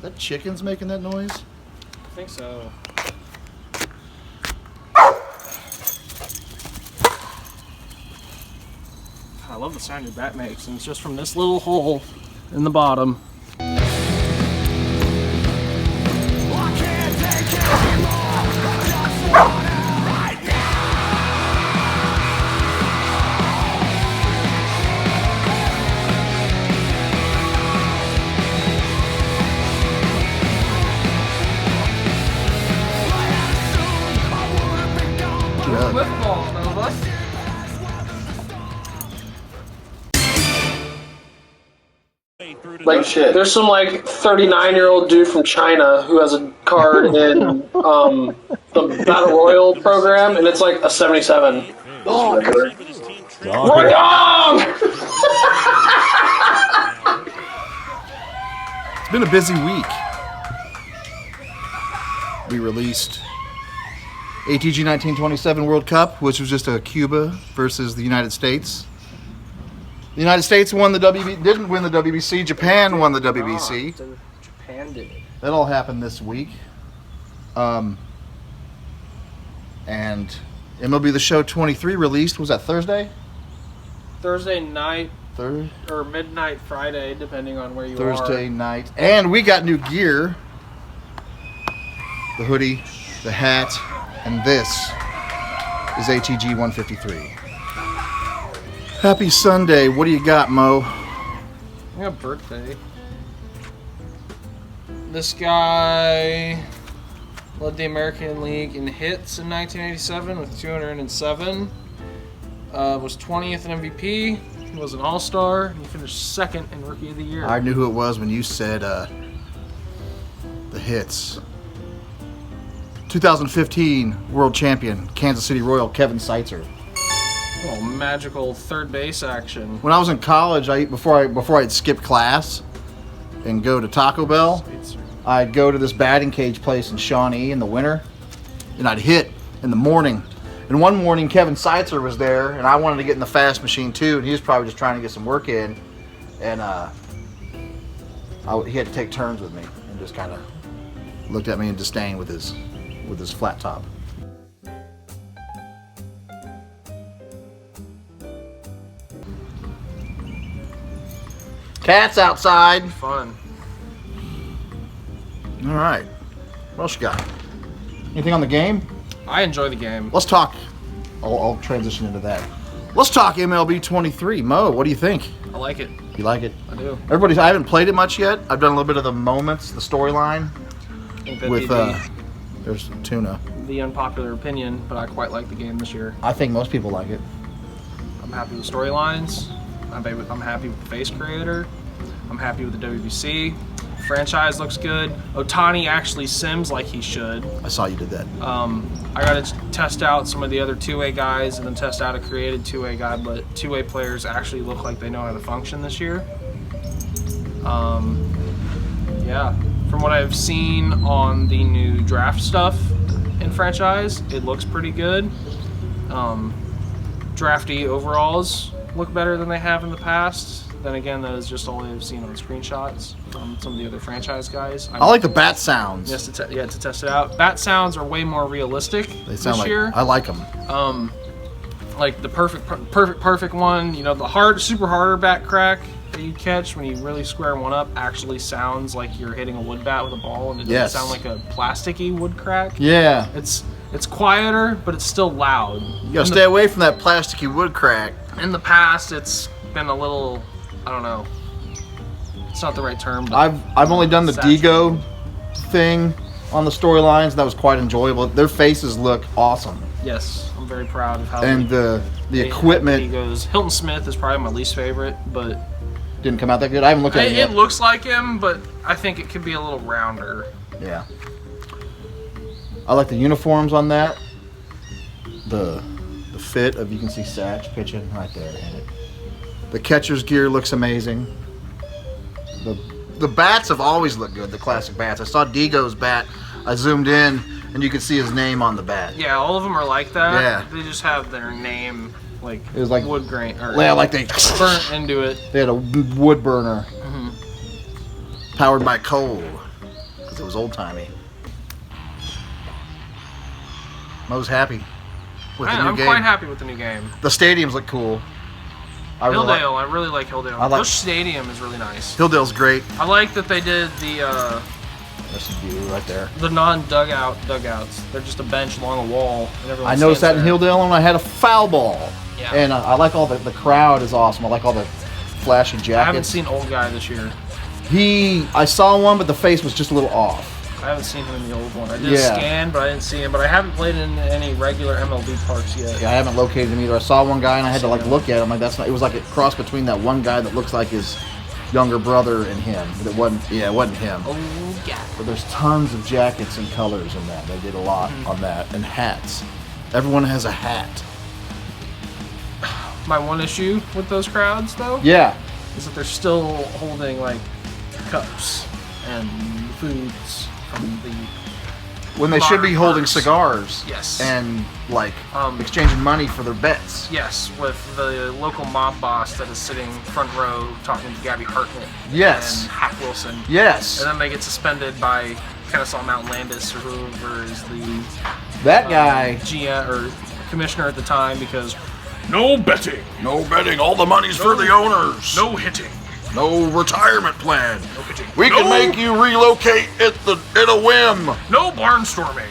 that chickens making that noise? I think so. I love the sound your bat makes, and it's just from this little hole in the bottom. Football, Nova. Like, there's some like 39-year-old dude from China who has a card in the Battle Royal program, and it's like a 77. Oh, we're young! It's been a busy week. We released ATG 1927 World Cup, which was just a Cuba versus the United States. The United States won the didn't win the WBC. Japan won the WBC. Japan did it. That all happened this week. And MLB The Show 23 released. Was that Thursday? Thursday night or midnight Friday, depending on where you are. Thursday night. And we got new gear. The hoodie, the hat, and this is ATG 153. Happy Sunday. What do you got, Mo? I got birthday. This guy led the American League in hits in 1987 with 207. Was 20th in MVP. He was an All-Star. He finished second in Rookie of the Year. I knew who it was when you said the hits. 2015 World Champion, Kansas City Royal, Kevin Seitzer. Oh, magical third base action. When I was in college, before I'd skip class and go to Taco Bell, I'd go to this batting cage place in Shawnee in the winter, and I'd hit in the morning. And one morning, Kevin Seitzer was there, and I wanted to get in the fast machine too, and he was probably just trying to get some work in, and he had to take turns with me, and just kind of looked at me in disdain with his flat top. Cats outside. Fun. All right. What else you got? Anything on the game? I enjoy the game. Let's talk. I'll transition into that. Let's talk MLB 23. Mo, what do you think? I like it. You like it? I do. I haven't played it much yet. I've done a little bit of the moments, the storyline with there's tuna. The unpopular opinion, but I quite like the game this year. I think most people like it. I'm happy with storylines. I'm happy with the face creator. I'm happy with the WBC. Franchise looks good. Ohtani actually sims like he should. I saw you did that. I got to test out some of the other two-way guys and then test out a created two-way guy, but two-way players actually look like they know how to function this year. Yeah, from what I've seen on the new draft stuff in franchise, it looks pretty good. Drafty overalls look better than they have in the past. Then again, that is just all I've seen on screenshots from some of the other franchise guys. I like the bat sounds. Yes, to test it out. Bat sounds are way more realistic They sound this year. I like them. Like the perfect one. You know, the super harder bat crack that you catch when you really square one up actually sounds like you're hitting a wood bat with a ball, and it doesn't sound like a plasticky wood crack. Yeah. It's quieter, but it's still loud. You gotta stay away from that plasticky wood crack. In the past, it's been a little, I don't know. It's not the right term. But I've only done the Digo thing on the storylines. That was quite enjoyable. Their faces look awesome. Yes, I'm very proud of how. And the equipment. Digos. Hilton Smith is probably my least favorite, but didn't come out that good. I haven't looked at it yet. It looks like him, but I think it could be a little rounder. Yeah. I like the uniforms on that. The fit of, you can see Satch pitching right there in it. The catcher's gear looks amazing. The bats have always looked good, the classic bats. I saw Digo's bat. I zoomed in, and you could see his name on the bat. Yeah, all of them are like that. Yeah. They just have their name, like, it was like wood grain. Or yeah, like they burnt into it. They had a wood burner. Powered by coal. It was old timey. Mo's happy with the new I'm game. quite happy with the new game. The stadiums look cool. I Hilldale, really like Hilldale. I like- Busch Stadium is really nice. Hilldale's great. I like that they did the That's the view right there. dugouts. They're just a bench along a wall. And everyone I noticed that stands in there. Hilldale when I had a foul ball. Yeah. And I like all the crowd is awesome. I like all the flashy jackets. I haven't seen Old Guy this year. I saw one, but the face was just a little off. I haven't seen him in the old one. I did Yeah. a scan, but I didn't see him. But I haven't played in any regular MLB parks yet. Yeah, I haven't located him either. I saw one guy and I had to like look at him. Like that's not. It was like a cross between that one guy that looks like his younger brother and him. But it wasn't. Yeah, it wasn't him. Old Guy. But there's tons of jackets and colors in that. They did a lot on that and hats. Everyone has a hat. My one issue with those crowds, though, Yeah. is that they're still holding like cups and foods from the When they should be modern holding parks. cigars. Yes. And like Um, exchanging money for their bets. Yes, with the local mob boss that is sitting front row talking to Gabby Hartnett. Yes. And Hack Wilson. Yes. And then they get suspended by Kennesaw Mountain Landis or whoever is the That guy. GM or commissioner at the time because no betting, No betting. All the money's for the owners. no hitting, No retirement plan. no pitching. We can no, make you relocate at a whim. no barnstorming.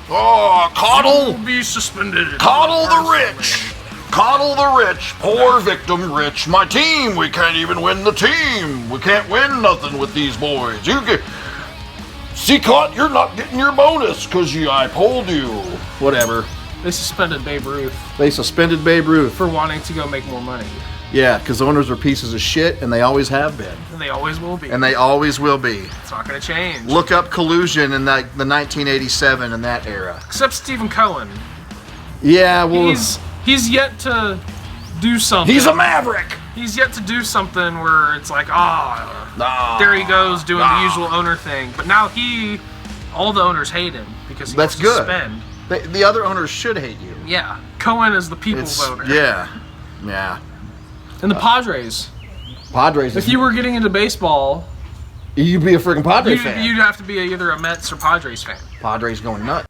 Oh, coddle. Will be suspended. Coddle the rich. Coddle the rich. Poor victim rich. My team. We can't even win the team. We can't win nothing with these boys. You get. Seacott, you're not getting your bonus because I pulled you. Whatever. They suspended Babe Ruth They suspended Babe Ruth. for wanting to go make more money, Yeah, because owners are pieces of shit, and they always have been. and they always will be. And they always will be. It's not going to change. Look up collusion in the 1987 in that era. Except Stephen Cohen. Yeah, well, He's yet to do something. he's a maverick. He's yet to do something where it's like, Nah. there he goes doing the usual owner thing. But now all the owners hate him because he That's wants to good. spend. The other owners should hate you. Yeah, Cohen is the people's owner. Yeah. And the Padres. Padres. If you were getting into baseball, you'd be a freaking Padres fan. you'd have to be either a Mets or Padres fan. Padres going nuts.